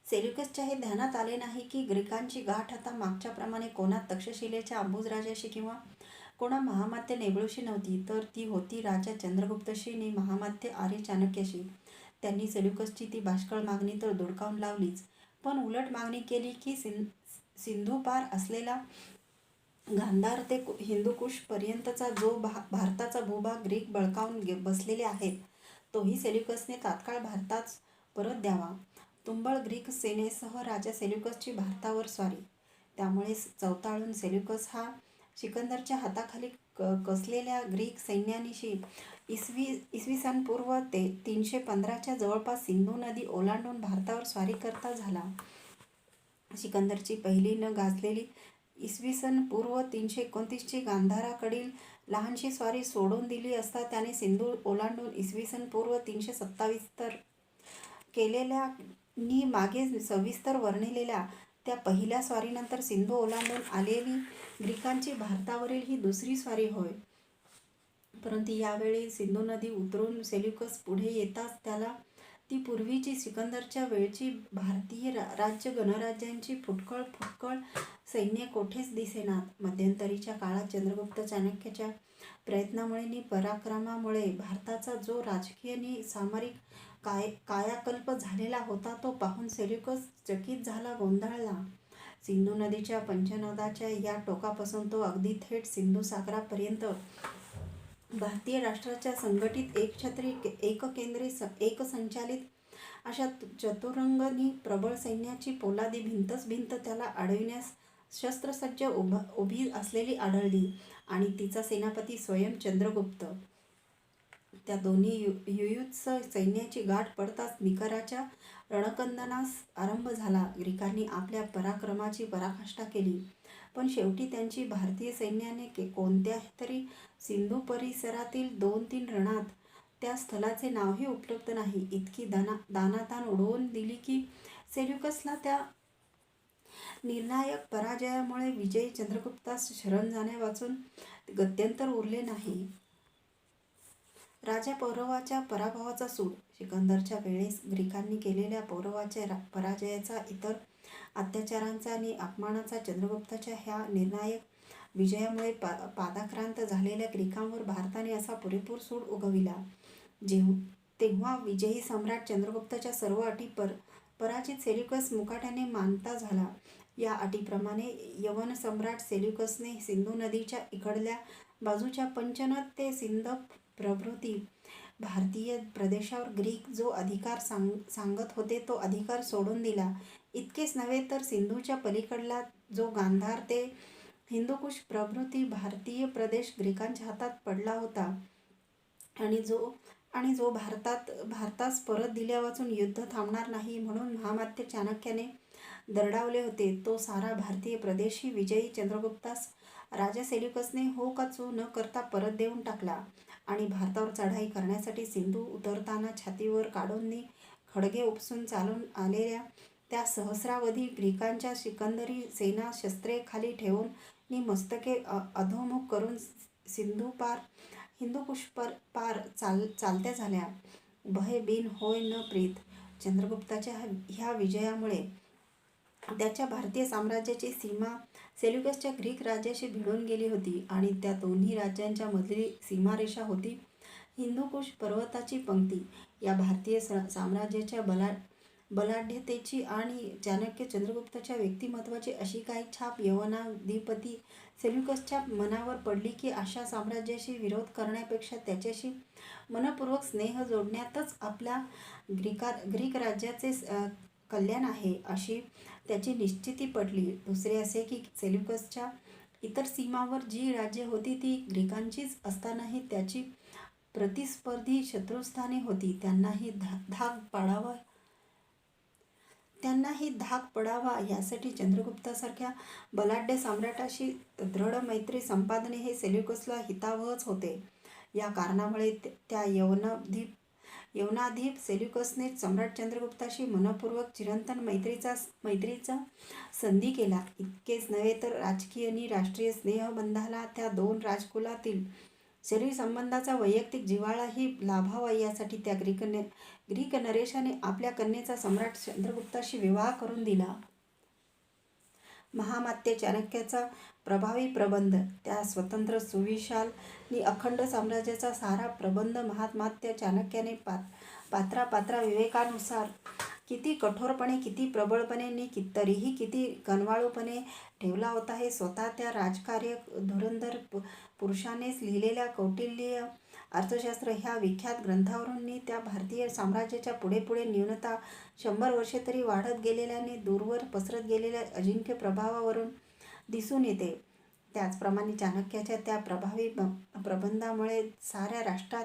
सेल्युकसच्या हे ध्यानात आले नाही की ग्रीकांची गाठ आता मागच्याप्रमाणे कोणा तक्षशिलेच्या अंबुजराजाशी किंवा कोणा महामात्य नेबळूशी नव्हती, तर ती होती राजा चंद्रगुप्तशी आणि महामात्य आर्य चाणक्याशी. त्यांनी सेल्युकसची ती बाष्कळ मागणी तर धुडकावून लावलीच, पण उलट मागणी केली की सिंधू पार असलेला गांधार ते हिंदुकुश पर्यंतचा जो भारताचा भूभाग ग्रीक बळकावून बसलेले आहेत, तोही सेल्युकसने तात्काळ भारतात परत द्यावा. तुंबळ ग्रीक सेनेसह राजा सेल्युकसची भारतावर स्वारी. त्यामुळे चवताळून सेल्युकस हा सिकंदरच्या हाताखाली कसलेल्या ग्रीक सैन्यानिशी इसवी सन पूर्व 315च्या जवळपास सिंधू नदी ओलांडून भारतावर स्वारी करता झाला. सिकंदरची पहिली न गाजलेली इसवी सन पूर्व 329ची गांधाराकडील लहानशी स्वारी सोडून दिली असता त्याने सिंधू ओलांडून इसवी सन पूर्व 327 केलेल्या नी मागे सविस्तर वर्णिलेल्या त्या पहिल्या स्वारीनंतर सिंधू ओलांडून आलेली ग्रीकांची भारतावरील ही दुसरी स्वारी होय. परंतु यावेळी सिंधू नदी उतरून सेल्युकस पुढे येताच त्याला ती पूर्वीची सिकंदरच्या वेळची भारतीय राज्य गणराज्यांची फुटकळ सैन्य कोठेच दिसेनात. मध्यंतरीच्या काळात चंद्रगुप्त चाणक्याच्या प्रयत्नामुळे नि पराक्रमामुळे भारताचा जो राजकीय नि सामरिक कायाकल्प झालेला होता तो पाहून सेल्युकस चकित झाला, गोंधळला. सिंधू नदीच्या पंचनदाच्या या टोकापासून तो अगदी थेट सिंधू सागरापर्यंत भारतीय राष्ट्राच्या संघटित एकछत्री एककेंद्री एकसंचालित अशा चतुरंग नि प्रबळ सैन्याची पोलादी भिंत त्याला अडविण्यास शस्त्रसज्ज उभी असलेली आढळली आणि तिचा सेनापती स्वयं चंद्रगुप्त. त्या दोन्ही युयुत्स सैन्याची गाठ पडताच निकराच्या रणकंदनास आरंभ झाला. ग्रीकांनी आपल्या पराक्रमाची पराकाष्ठा केली, पण शेवटी त्यांची भारतीय सैन्याने कोणत्या तरी सिंधू परिसरातील 2-3 रणात त्या स्थलाचे नावही उपलब्ध नाही इतकी दानादान उडवून दिली की सेल्युकसला त्या निर्णायक पराजयामुळे विजयी चंद्रगुप्तास शरण जाण्यावाचून गत्यंतर उरले नाही. राजा पौरवाच्या पराभवाचा सूड. सिकंदरच्या वेळेस ग्रीकांनी केलेल्या पौरवाच्या पराजयाचा, इतर अत्याचारांचा आणि अपमानाचा चंद्रगुप्ताच्या ह्या निर्णायक विजयामुळे पादाक्रांत झालेल्या ग्रीकांवर भारताने असा पुरेपूर सूड उगविला. तेव्हा विजयी सम्राट चंद्रगुप्ताच्या सर्व अटी पराजित सेल्युकस मुकाट्याने मानता झाला. या अटीप्रमाणे यवन सम्राट सेल्युकसने सिंधू नदीच्या इकडल्या बाजूच्या पंचनद ते सिंध प्रभृती भारतीय प्रदेशावर ग्रीक जो अधिकार सांगत होते तो अधिकार सोडून दिला. इतकेच नव्हे तर सिंधूच्या पलीकडला जो गांधार ते हिंदुकुश प्रभृती भारतीय प्रदेश ग्रीकांच्या हातात पडला होता आणि जो भारतास परत दिल्यावाचून युद्ध थांबणार नाही म्हणून महामात्य चाणक्याने दरडावले होते, तो सारा भारतीय प्रदेशही विजयी चंद्रगुप्तास राजा सेल्युकसने हो का चू न करता परत देऊन टाकला आणि भारतावर चढाई करण्यासाठी सिंधू उतरताना छातीवर काढून खडगे उपसून चालून आलेल्या त्या सहस्रावधी ग्रीकांच्या सिकंदरी सेना शस्त्रे खाली ठेवून नि मस्तके अधोमुख करून सिंधू पार हिंदुकुश पार चालत्या झाल्या. भय बिन होय न प्रीत. चंद्रगुप्ताच्या ह्या विजयामुळे त्याच्या भारतीय साम्राज्याची सीमा सेल्युकसच्या ग्रीक राज्याशी भिडून गेली होती आणि त्या दोन्ही राज्यांच्या मधली सीमारेषा होती हिंदुकुश पर्वताची पंक्ती. या भारतीय साम्राज्याच्या बलाढ्यतेची आणि चाणक्य चंद्रगुप्ताच्या व्यक्तिमत्वाची अशी काही छाप यवनाधिपती सेल्युकसच्या मनावर पडली की अशा साम्राज्याशी विरोध करण्यापेक्षा त्याच्याशी मनपूर्वक स्नेह जोडण्यातच आपल्या ग्रीक राज्याचे कल्याण आहे अशी त्याची निश्चिती पडली. दुसरे असे की सेल्युकसच्या इतर सीमावर जी राज्ये होती ती ग्रीकांचीच असतानाही त्याची प्रतिस्पर्धी शत्रुस्थाने होती. त्यांनाही धाक पडावा यासाठी चंद्रगुप्तासारख्या बलाढ्य सम्राटाशी दृढ मैत्री संपादने हे सेल्युकसला हितावहच होते. या कारणामुळे त्या यवनाधिप सेल्युकसने सम्राट चंद्रगुप्ताशी मनपूर्वक चिरंतन मैत्रीचा संधी केला. इतकेच नव्हे तर राजकीय आणि राष्ट्रीय स्नेहबंधाला त्या दोन राजकुलातील शरीर संबंधाचा वैयक्तिक जिव्हाळाही लाभावा यासाठी त्या ग्रीक नरेशाने आपल्या कन्येचा सम्राट चंद्रगुप्ताशी विवाह करून दिला. महामात्य चाणक्याचा प्रभावी प्रबंध, त्या स्वतंत्र सुविशाल नि अखंड साम्राज्याचा सारा प्रबंध महामात्य चाणक्याने पात्रा विवेकानुसार किती कठोरपणे, किती प्रबळपणे नि तरीही किती कनवाळूपणे ठेवला होता हे स्वतः त्या राजकार्य धुरंधर पुरुषानेच लिहिलेल्या कौटिल्य अर्थशास्त्र ह्या विख्यात ग्रंथावरून त्या भारतीय साम्राज्याच्या पुढे न्यूनतः 100 वर्षे तरी वाढत गेलेल्या आणि दूरवर पसरत गेलेल्या अजिंक्य प्रभावावरून दिसून येते. त्याचप्रमाणे चाणक्याच्या त्या प्रभावी प्रबंधामुळे साऱ्या राष्ट्रात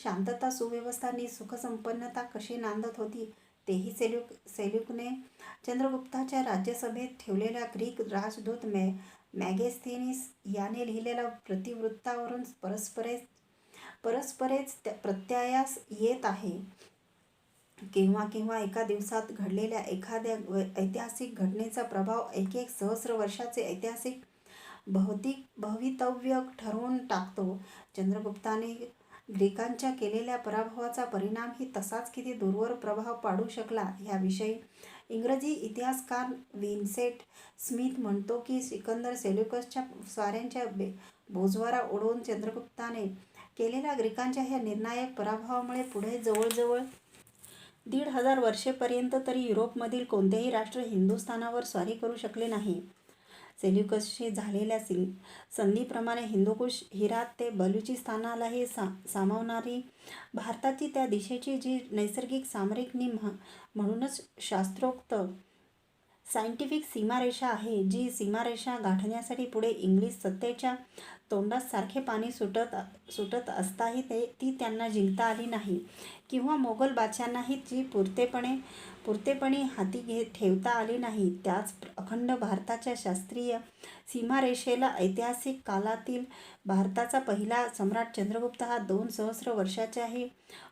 शांतता, सुव्यवस्था आणि सुखसंपन्नता कशी नांदत होती तेही सेल्युकने चंद्रगुप्ताच्या राज्यसभेत ठेवलेल्या ग्रीक राजदूत मॅगेस्थेनिस याने लिहिलेल्या प्रतिवृत्तावरून परस्परेच प्रत्यायास येत आहे. केव्हा एका दिवसात घडलेल्या एखाद्या ऐतिहासिक घटनेचा प्रभाव एक सहस्र वर्षाचे ऐतिहासिक भवितव्य ठरवून टाकतो. चंद्रगुप्ताने ग्रीकांच्या केलेल्या पराभवाचा परिणामही तसाच किती दूरवर प्रभाव पाडू शकला ह्याविषयी इंग्रजी इतिहासकार विन्सेंट स्मिथ म्हणतो की सिकंदर सेल्युकसच्या स्वाऱ्यांच्या बोजवारा उडवून चंद्रगुप्ताने केलेल्या ग्रीकांच्या ह्या निर्णायक पराभवामुळे पुढे जवळजवळ 1500 वर्षेपर्यंत तरी युरोपमधील कोणतेही राष्ट्र हिंदुस्थानावर स्वारी करू शकले नाही. सेल्युकसशी झालेल्या संधीप्रमाणे हिंदुकुश, हिरात ते बलुचिस्तानालाही सामावणारी भारताची त्या दिशेची जी नैसर्गिक, सामरिक नि म्हणूनच शास्त्रोक्त सायंटिफिक सीमारेषा आहे, जी सीमारेषा गाठण्यासाठी पुढे इंग्लिश सत्तेच्या तोंडात सारखे पाणी सुटत असताही ती त्यांना जिंकता आली नाही, किंवा मोगल बादशाहांनाही जी पुरतेपणी हाती ठेवता आली नाही, त्याच अखंड भारताच्या शास्त्रीय सीमारेषेला ऐतिहासिक कालातील भारताचा पहिला सम्राट चंद्रगुप्त हा 2 सहस्र वर्षाच्याही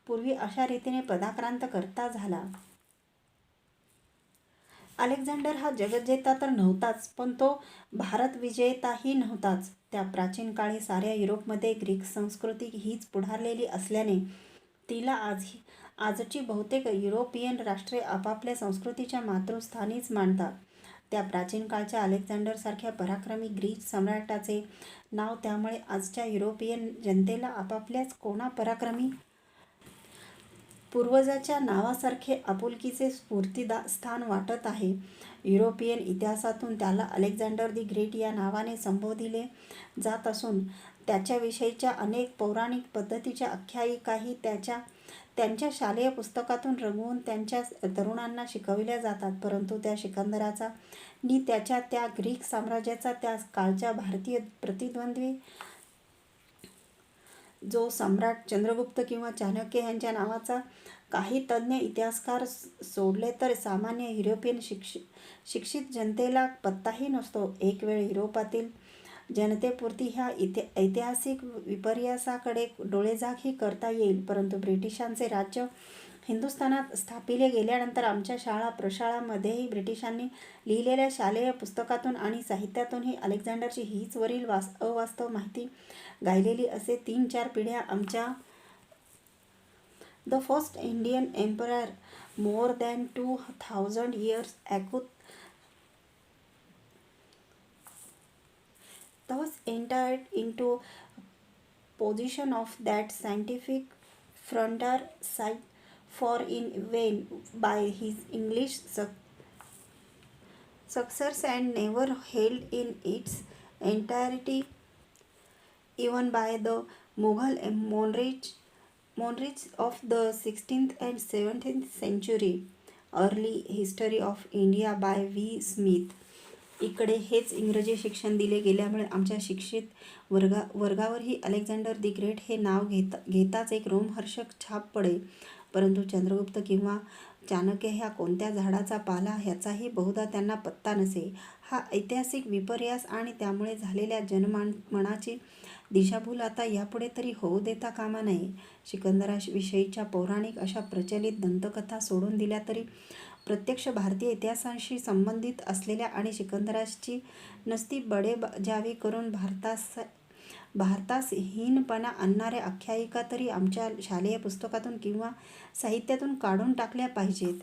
पूर्वी अशा रीतीने पदाक्रांत करता झाला. अलेक्झांडर हा जगज्जेता तर नव्हताच, पण तो भारतविजेताही नव्हताच. त्या प्राचीन काळी साऱ्या युरोपमध्ये ग्रीक संस्कृती हीच पुढारलेली असल्याने तिला आजची बहुतेक युरोपियन राष्ट्रे आपापल्या संस्कृतीच्या मातृस्थानीच मानतात. त्या प्राचीन काळच्या अलेक्झांडरसारख्या पराक्रमी ग्रीक सम्राटाचे नाव त्यामुळे आजच्या युरोपियन जनतेला आपापल्याच कोणा पराक्रमी पूर्वजाच्या नावासारखे आपुलकीचे स्फूर्तिस्थान वाटत आहे. युरोपियन इतिहासातून त्याला अलेक्झांडर दी ग्रेट या नावाने संबोधिले जात असून त्याच्याविषयीच्या अनेक पौराणिक पद्धतीच्या आख्यायिकाही त्यांच्या शालेय पुस्तकातून रंगवून त्यांच्या तरुणांना शिकविल्या जातात. परंतु त्या सिकंदराचा नि त्याच्या त्या ग्रीक साम्राज्याचा त्या काळच्या भारतीय प्रतिद्वंद्वी जो सम्राट चंद्रगुप्त किंवा चाणक्य यांच्या नावाचा काही तज्ञ इतिहासकार सोडले तर सामान्य युरोपियन शिक्षित जनतेला पत्ताही नसतो. एक वेळ युरोपातील जनतेपुरती ह्या ऐतिहासिक विपर्यासाकडे डोळेझाकही करता येईल. परंतु ब्रिटिशांचे राज्य हिंदुस्थानात स्थापिले गेल्यानंतर आमच्या शाळा प्रशाळांमध्येही ब्रिटिशांनी लिहिलेल्या शालेय पुस्तकातून आणि साहित्यातूनही अलेक्झांडरची हीच वरील अवास्तव माहिती गायलेली असे 3-4 पिढ्या आमच्या the first Indian emperor more than 2000 years ago thus entered into possession of that scientific frontier sought for in vain by his English successors and never held in its entirety even by the Mughal monarchs of the 16th and 17th century. Early History of India by V. Smith. इकडे हेच इंग्रजी शिक्षण दिले गेल्यामुळे आमच्या शिक्षित वर्गावरही Alexander the great हे नाव घेताच एक रोमहर्षक छाप पडे. परंतु चंद्रगुप्त किंवा चाणक्य ह्या कोणत्या झाडाचा पाला ह्याचाही बहुधा त्यांना पत्ता नसे. हा ऐतिहासिक विपर्यास आणि त्यामुळे झालेल्या जनमनाची दिशाभूल आता यापुढे तरी होऊ देता कामा नये. सिकंदराविषयीच्या पौराणिक अशा प्रचलित दंतकथा सोडून दिल्या तरी प्रत्यक्ष भारतीय इतिहासाशी संबंधित असलेल्या आणि सिकंदराची नसती बडेजावी करून भारतास हीनपणा आणणाऱ्या आख्यायिका तरी आमच्या शालेय पुस्तकातून किंवा साहित्यातून काढून टाकल्या पाहिजेत.